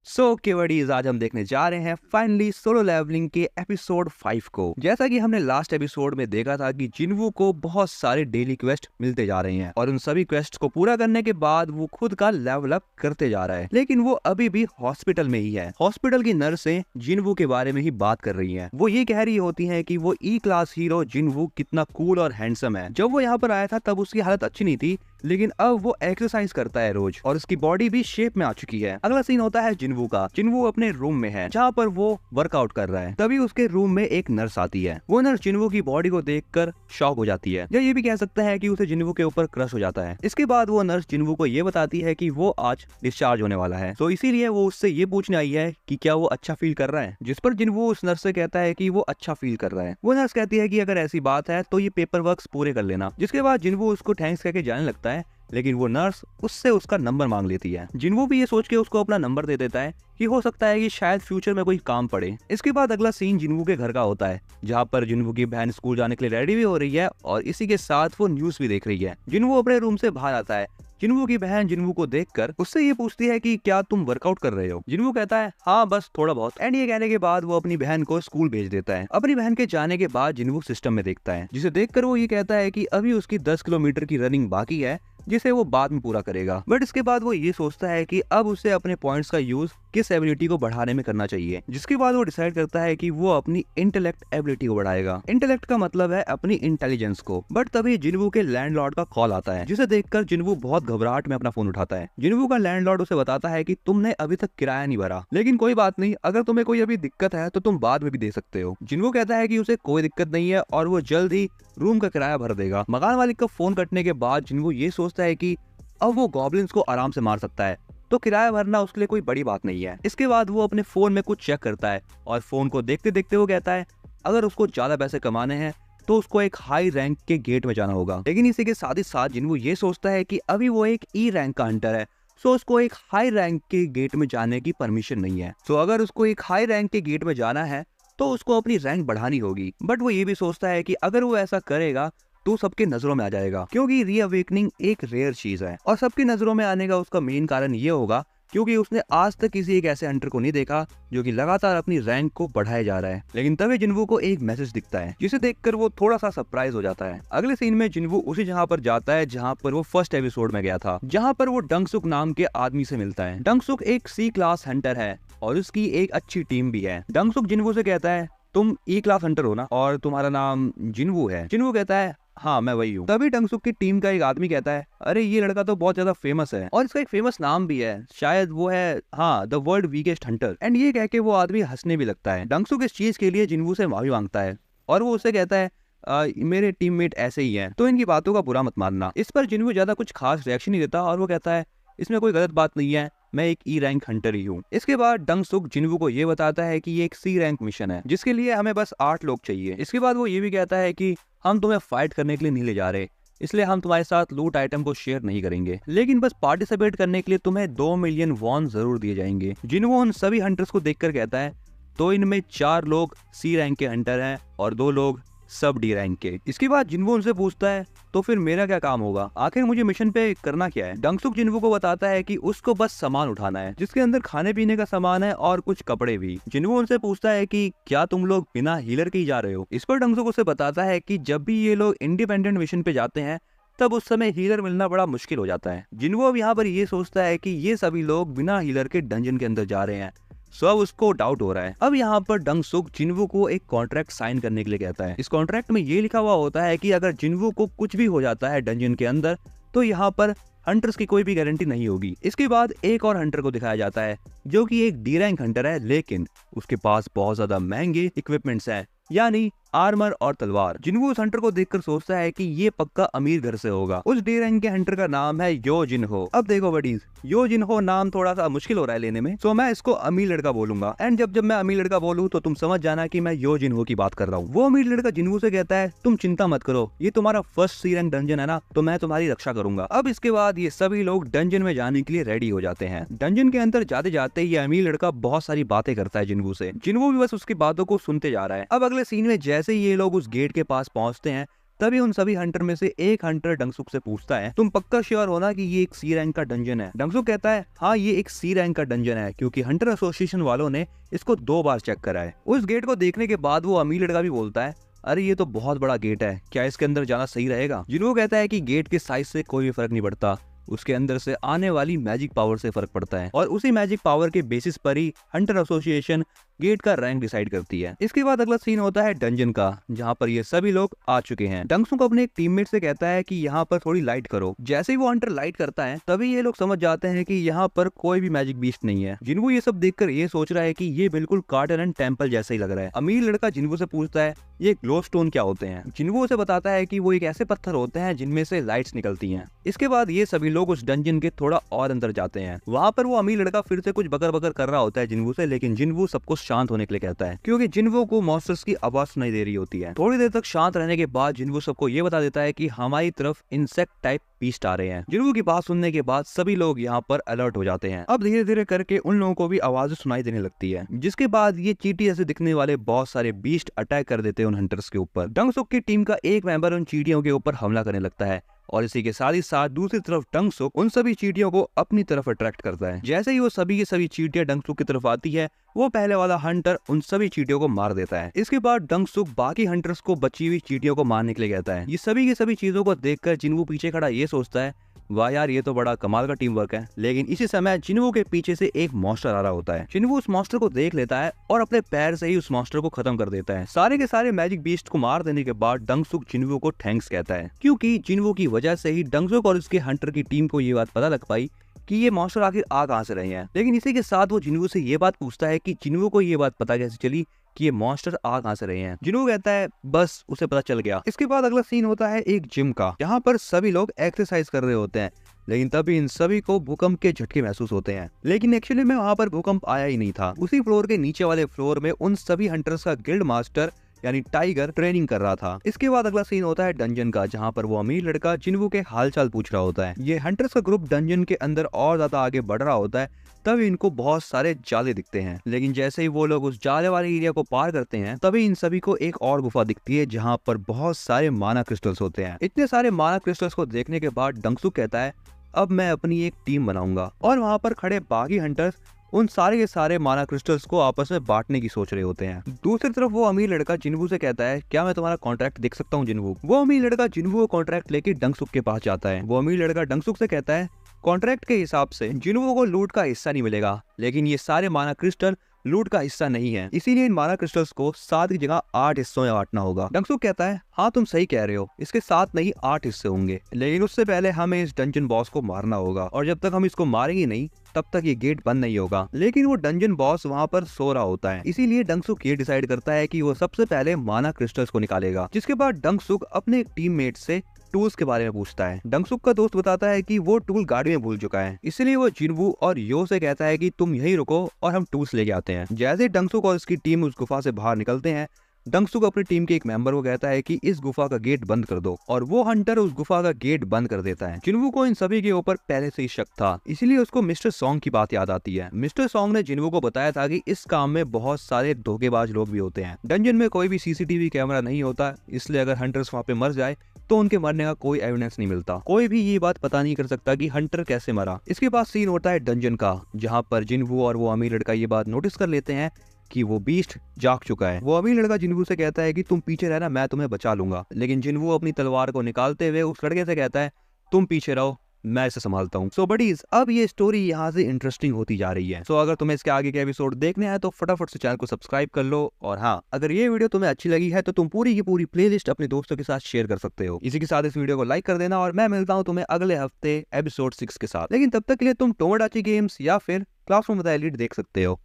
सो केवड़ीज आज हम देखने जा रहे हैं फाइनली सोलो लेवलिंग के एपिसोड 5 को। जैसा कि हमने लास्ट एपिसोड में देखा था कि जिन्वू को बहुत सारे डेली क्वेस्ट मिलते जा रहे हैं और उन सभी क्वेस्ट को पूरा करने के बाद वो खुद का लेवल अप करते जा रहा है, लेकिन वो अभी भी हॉस्पिटल में ही है। हॉस्पिटल की नर्सें जिन्वू के बारे में ही बात कर रही है। वो ये कह रही होती है कि वो ई क्लास हीरो जिन्वू कितना कूल और हैंडसम है। जब वो यहाँ पर आया था तब उसकी हालत अच्छी नहीं थी, लेकिन अब वो एक्सरसाइज करता है रोज और उसकी बॉडी भी शेप में आ चुकी है। अगला सीन होता है जिन्वू का। जिन्वू अपने रूम में है जहाँ पर वो वर्कआउट कर रहा है। तभी उसके रूम में एक नर्स आती है। वो नर्स जिन्वू की बॉडी को देखकर शॉक हो जाती है, या ये भी कह सकते हैं कि उसे जिन्वू के ऊपर क्रश हो जाता है। इसके बाद वो नर्स जिन्वू को ये बताती है कि वो आज डिस्चार्ज होने वाला है, तो इसीलिए वो उससे ये पूछने आई है कि क्या वो अच्छा फील कर रहा है। जिस पर जिन्वू उस नर्स से कहता है कि वो अच्छा फील कर रहा है। वो नर्स कहती है कि अगर ऐसी बात है तो ये पेपर वर्क पूरे कर लेना। जिसके बाद जिन्वू उसको थैंक्स कहके जाने लगता है, लेकिन वो नर्स उससे उसका नंबर मांग लेती है। जिन्वू भी ये सोच के उसको अपना नंबर दे देता है कि हो सकता है कि शायद फ्यूचर में कोई काम पड़े। इसके बाद अगला सीन जिन्वू के घर का होता है, जहाँ पर जिन्वू की बहन स्कूल जाने के लिए रेडी भी हो रही है और इसी के साथ वो न्यूज भी देख रही है। जिन्वू अपने रूम से बाहर आता है। जिन्वू की बहन जिन्वू को देखकर उससे ये पूछती है कि क्या तुम वर्कआउट कर रहे हो। जिन्वू कहता है हाँ बस थोड़ा बहुत। एंड ये कहने के बाद वो अपनी बहन को स्कूल भेज देता है। अपनी बहन के जाने के बाद जिन्वू सिस्टम में देखता है, जिसे देखकर वो ये कहता है कि अभी उसकी 10 किलोमीटर की रनिंग बाकी है, जिसे वो बाद में पूरा करेगा। बट इसके बाद वो ये सोचता है कि अब उसे अपने पॉइंट्स का यूज किस एबिलिटी को बढ़ाने में करना चाहिए। जिसके बाद वो डिसाइड करता है कि वो अपनी इंटेलेक्ट एबिलिटी को बढ़ाएगा। इंटेलेक्ट का मतलब है अपनी इंटेलिजेंस को। बट तभी जिन्वू के लैंडलॉर्ड का कॉल आता है, जिसे देखकर जिन्वू बहुत घबराहट में अपना फोन उठाता है। जिन्वू का लैंडलॉर्ड उसे बताता है कि तुमने अभी तक किराया नहीं भरा, लेकिन कोई बात नहीं, अगर तुम्हें कोई अभी दिक्कत है तो तुम बाद में भी दे सकते हो। जिन्वू कहता है कि उसे कोई दिक्कत नहीं है और वो जल्द ही रूम का किराया भर देगा। मकान मालिक का फोन कटने के बाद जिन्वू ये सोचता है कि अब वो गॉब्लिन्स को आराम से मार सकता है, तो किराया भरना उसके लिए कोई बड़ी बात नहीं है। इसके बाद वो अपने फोन में कुछ चेक करता है और फोन को देखते देखते वो कहता है अगर उसको ज्यादा पैसे कमाने हैं तो उसको एक हाई रैंक के गेट में जाना होगा। लेकिन इसी के साथ ही साथ जिन्वू ये सोचता है कि अभी वो एक ई रैंक का हंटर है, सो उसको एक हाई रैंक के गेट में जाने की परमिशन नहीं है। सो अगर उसको एक हाई रैंक के गेट में जाना है तो उसको अपनी रैंक बढ़ानी होगी। बट वो ये भी सोचता है कि अगर वो ऐसा करेगा तो सबके नजरों में आ जाएगा, क्योंकि रीअवेकनिंग एक रेयर चीज है और सबकी नजरों में आने का उसका मेन कारण ये होगा क्योंकि उसने आज तक किसी एक ऐसे हंटर को नहीं देखा जो कि लगातार अपनी रैंक को बढ़ाए जा रहा है। लेकिन तभी जिन्वू को एक मैसेज दिखता है, जिसे देखकर वो थोड़ा सा सरप्राइज हो जाता है। अगले सीन में जिन्वू उसी जगह पर जाता है जहाँ पर वो फर्स्ट एपिसोड में गया था, जहाँ पर वो डंगसुक नाम के आदमी से मिलता है। डंगसुक एक सी क्लास हंटर है और उसकी एक अच्छी टीम भी है। डंगसुक जिन्वू से कहता है तुम ई क्लास हंटर हो ना और तुम्हारा नाम जिन्वू है। जिन्वू कहता है हाँ मैं वही हूँ। तभी डंगसुक की टीम का एक आदमी कहता है अरे ये लड़का तो बहुत ज्यादा फेमस है और इसका एक फेमस नाम भी है, शायद वो है the world weakest Hunter. And ये कह के वो आदमी हंसने भी लगता है। डंगसुक इस चीज के लिए जिन्वू से माफी मांगता है और वो उससे कहता है मेरे टीममेट ऐसे ही हैं, तो इनकी बातों का बुरा मत मानना। इस पर जिन्वू ज्यादा कुछ खास रिएक्शन नहीं देता और वो कहता है इसमें कोई गलत बात नहीं है, मैं एक ई रैंक हंटर ही हूँ। इसके बाद डंगसुक जिन्वू को ये बताता है कि ये एक सी रैंक मिशन है जिसके लिए हमें बस 8 लोग चाहिए। इसके बाद वो ये भी कहता है कि हम तुम्हें फाइट करने के लिए नहीं ले जा रहे, इसलिए हम तुम्हारे साथ लूट आइटम को शेयर नहीं करेंगे, लेकिन बस पार्टिसिपेट करने के लिए तुम्हें 2 मिलियन वॉन जरूर दिए जाएंगे। जिन्वू उन सभी हंटर्स को देखकर कहता है तो इनमें 4 लोग सी रैंक के हंटर हैं और 2 लोग सब डी रैंक के। इसके बाद जिन्वू उनसे पूछता है तो फिर मेरा क्या काम होगा, आखिर मुझे मिशन पे करना क्या है। डंगसुक जिन्वू को बताता है कि उसको बस सामान उठाना है, जिसके अंदर खाने पीने का सामान है और कुछ कपड़े भी। जिन्वू उनसे पूछता है कि क्या तुम लोग बिना हीलर के ही जा रहे हो। इस पर डंगसुक उसे बताता है कि जब भी ये लोग इंडिपेंडेंट मिशन पे जाते हैं तब उस समय हीलर मिलना बड़ा मुश्किल हो जाता है। जिन्वू अब यहाँ पर ये सोचता है कि ये सभी लोग बिना हीलर के डंजन के अंदर जा रहे हैं, सो अब उसको डाउट हो रहा है। अब यहाँ पर डंगसुक जिन्वू को एक कॉन्ट्रैक्ट साइन करने के लिए कहता है। इस कॉन्ट्रैक्ट में ये लिखा हुआ होता है कि अगर जिन्वू को कुछ भी हो जाता है डंजन के अंदर तो यहाँ पर हंटर्स की कोई भी गारंटी नहीं होगी। इसके बाद एक और हंटर को दिखाया जाता है जो कि एक डी रैंक हंटर है, लेकिन उसके पास बहुत ज्यादा महंगे इक्विपमेंट्स हैं, यानी आर्मर और तलवार। जिन्वू उस हंटर को देखकर सोचता है कि ये पक्का अमीर घर से होगा। उस डी रैंक के हंटर का नाम है यो जिनहो। अब देखो बडीज, यो जिनहो नाम थोड़ा सा मुश्किल हो रहा है लेने में, तो मैं इसको अमीर लड़का बोलूंगा। एंड जब मैं अमीर लड़का बोलूँ तो तुम समझ जाना कि मैं यो जिनहो की बात कर रहा हूँ। वो अमीर लड़का जिन्वू से कहता है तुम चिंता मत करो, ये तुम्हारा फर्स्ट सी रैंक डंजन है ना, तो मैं तुम्हारी रक्षा करूंगा। अब इसके बाद ये सभी लोग डंजन में जाने के लिए रेडी हो जाते हैं। डंजन के अंदर जाते जाते ये अमीर लड़का बहुत सारी बातें करता है जिन्वू से। जिन्वू भी बस उसकी बातों को सुनते जा रहा है। अब अगले सीन में जैसे ही ये लोग उस गेट के पास पहुंचते हैं तभी उन सभी हंटर में से एक हंटर डंगसुक से पूछता है, तुम पक्का श्योर हो ना कि ये एक सी रैंक का डंजन है? डंगसुक कहता है, हाँ ये एक सी रैंक का डंजन है, क्योंकि हंटर एसोसिएशन वालों ने इसको 2 बार चेक करा है। उस गेट को देखने के बाद वो अमीर लड़का भी बोलता है, अरे ये तो बहुत बड़ा गेट है, क्या इसके अंदर जाना सही रहेगा? जिन्हों कहता है कि गेट के साइज से कोई भी फर्क नहीं पड़ता, उसके अंदर से आने वाली मैजिक पावर से फर्क पड़ता है, और उसी मैजिक पावर के बेसिस पर ही हंटर एसोसिएशन गेट का रैंक डिसाइड करती है। इसके बाद अगला सीन होता है डंजन का, जहाँ पर ये सभी लोग आ चुके हैं। डंगसुक अपने एक टीममेट से कहता है कि यहाँ पर थोड़ी लाइट करो। जैसे ही वो हंटर लाइट करता है तभी ये लोग समझ जाते हैं कि यहाँ पर कोई भी मैजिक बीस्ट नहीं है। जिन्वू ये सब देखकर ये सोच रहा है कि ये बिल्कुल कार्टन एंड टेम्पल जैसा ही लग रहा है। अमीर लड़का जिन्वू से पूछता है, ये ग्लो स्टोन क्या होते हैं? जिन्वू उसे बताता है कि वो एक ऐसे पत्थर होते हैं जिनमें से लाइट्स निकलती हैं। इसके बाद ये सभी लोग उस डंजन के थोड़ा और अंदर जाते हैं। वहाँ पर वो अमीर लड़का फिर से कुछ बकर बकर कर रहा होता है जिन्वू से, लेकिन जिन्वू सबको शांत होने के लिए कहता है, क्योंकि जिन्वू को मॉन्स्टर्स की आवाज सुनाई दे रही होती है। थोड़ी देर तक शांत रहने के बाद जिन्वू सबको ये बता देता है कि हमारी तरफ इंसेक्ट टाइप बीस्ट आ रहे हैं। जिन्वू की बात सुनने के बाद सभी लोग यहाँ पर अलर्ट हो जाते हैं। अब धीरे धीरे करके उन लोगों को भी आवाजें सुनाई देने लगती है, जिसके बाद ये चींटी ऐसे दिखने वाले बहुत सारे बीस्ट अटैक कर देते हैं उन हंटर्स के ऊपर। डंगसुक की टीम का एक मेंबर उन चींटियों के ऊपर हमला करने लगता है, और इसी के साथ ही साथ दूसरी तरफ डंगसुक उन सभी चींटियों को अपनी तरफ अट्रैक्ट करता है। जैसे ही वो सभी की सभी चींटियां डंगसुक की तरफ आती है, वो पहले वाला हंटर उन सभी चींटियों को मार देता है। इसके बाद डंगसुक बाकी हंटर्स को बची हुई चींटियों को मारने के लिए कहता है। ये सभी की सभी चीजों को देखकर जिन्वू पीछे खड़ा ये सोचता है, वाह यार ये तो बड़ा कमाल का टीम वर्क है। लेकिन इसी समय जिन्वू के पीछे से एक मॉन्स्टर आ रहा होता है। जिन्वू उस मॉन्स्टर को देख लेता है और अपने पैर से ही उस मॉन्स्टर को खत्म कर देता है। सारे के सारे मैजिक बीस्ट को मार देने के बाद डंगसुक जिन्वू को थैंक्स कहता है, क्योंकि जिन्वू की वजह से ही डंगसुक और उसके हंटर की टीम को ये बात पता लग पाई कि ये मॉन्स्टर आखिर आ कहां से रहे हैं। लेकिन इसी के साथ वो जिन्वू से ये बात पूछता है कि जिन्वू को ये बात पता कैसे चली कि ये मॉन्स्टर आ कहां से रहे हैं। जिन्वू कहता है बस उसे पता चल गया। इसके बाद अगला सीन होता है एक जिम का, जहाँ पर सभी लोग एक्सरसाइज कर रहे होते हैं, लेकिन तभी इन सभी को भूकंप के झटके महसूस होते हैं। लेकिन एक्चुअली में वहाँ पर भूकंप आया ही नहीं था। उसी फ्लोर के नीचे वाले फ्लोर में उन सभी हंटर्स का गिल्ड मास्टर यानी टाइगर ट्रेनिंग कर रहा था। इसके बाद अगला सीन होता है डंजन का, जहाँ पर वो अमीर लड़का जिन्वू के हालचाल पूछ रहा होता है। ये हंटर्स का ग्रुप डंजन के अंदर और ज्यादा आगे बढ़ रहा होता है, तभी इनको बहुत सारे जाले दिखते हैं। लेकिन जैसे ही वो लोग उस जाले वाले एरिया को पार करते हैं, तभी इन सभी को एक और गुफा दिखती है, जहाँ पर बहुत सारे माना क्रिस्टल्स होते हैं। इतने सारे माना क्रिस्टल्स को देखने के बाद डंगसुक कहता है, अब मैं अपनी एक टीम बनाऊंगा। और वहाँ पर खड़े बाकी हंटर्स उन सारे के सारे माना क्रिस्टल्स को आपस में बांटने की सोच रहे होते हैं। दूसरी तरफ वो अमीर लड़का जिन्वू से कहता है, क्या मैं तुम्हारा कॉन्ट्रैक्ट देख सकता हूँ जिन्वू? वो अमीर लड़का जिन्वू को कॉन्ट्रैक्ट लेके डंगसुक के पास जाता है। वो अमीर लड़का डंगसुक से कहता है, कॉन्ट्रैक्ट के हिसाब से जिन्वू को लूट का हिस्सा नहीं मिलेगा, लेकिन ये सारे माना क्रिस्टल लूट का हिस्सा नहीं है, इसीलिए इन माना क्रिस्टल्स को 7 की जगह 8 हिस्सों में बांटना होगा। डंगसुक कहता है, हाँ तुम सही कह रहे हो, इसके 7 नहीं 8 हिस्से होंगे, लेकिन उससे पहले हमें इस डंजन बॉस को मारना होगा, और जब तक हम इसको मारेंगे नहीं तब तक ये गेट बंद नहीं होगा। लेकिन वो डंजन बॉस वहाँ पर सो रहा होता है, इसीलिए डंगसुक ये डिसाइड करता है कि वो सबसे पहले माना क्रिस्टल्स को निकालेगा। जिसके बाद डंगसुक अपने टीममेट से टूल्स के बारे में पूछता है। डंगसुक का दोस्त बताता है कि वो टूल गाड़ी में भूल चुका है, इसलिए वो जिन्वू और यो से कहता है कि तुम यहीं रुको और हम टूल्स लेके आते हैं। जैसे डंगसुक और उसकी टीम उस गुफा से बाहर निकलते हैं, डंगसुक अपनी टीम के एक मेंबर को कहता है कि इस गुफा का गेट बंद कर दो, और वो हंटर उस गुफा का गेट बंद कर देता है। जिन्वू को इन सभी के ऊपर पहले से ही शक था, इसीलिए उसको मिस्टर सॉन्ग की बात याद आती है। मिस्टर सॉन्ग ने जिन्वू को बताया था कि इस काम में बहुत सारे धोखेबाज लोग भी होते हैं। डंजन में कोई भी सीसीटीवी कैमरा नहीं होता, इसलिए अगर हंटर्स वहाँ पे मर जाए तो उनके मरने का कोई एविडेंस नहीं मिलता। कोई भी ये बात पता नहीं कर सकता कि हंटर कैसे मरा। इसके बाद सीन होता है डंजन का, जहाँ पर जिन्वू और वो अमीर लड़का ये बात नोटिस कर लेते हैं कि वो बीस्ट जाग चुका है। वो अमीर लड़का जिन्वू से कहता है कि तुम पीछे रहना, मैं तुम्हें बचा लूंगा। लेकिन जिन्वू अपनी तलवार को निकालते हुए उस लड़के से कहता है, तुम पीछे रहो, मैं इसे संभालता हूँ। सो बडीज, अब ये स्टोरी यहाँ से इंटरेस्टिंग होती जा रही है। सो अगर तुम्हें इसके आगे के एपिसोड देखने हैं तो फटाफट से चैनल को सब्सक्राइब कर लो। और हाँ, अगर ये वीडियो तुम्हें अच्छी लगी है तो तुम पूरी की पूरी प्लेलिस्ट अपने दोस्तों के साथ शेयर कर सकते हो। इसी के साथ इस वीडियो को लाइक कर देना, और मैं मिलता हूँ तुम्हें अगले हफ्ते एपिसोड 6 के साथ। लेकिन तब तक के लिए तुम टोमोडाची गेम्स या फिर क्लासरूम विद एलिट देख सकते हो।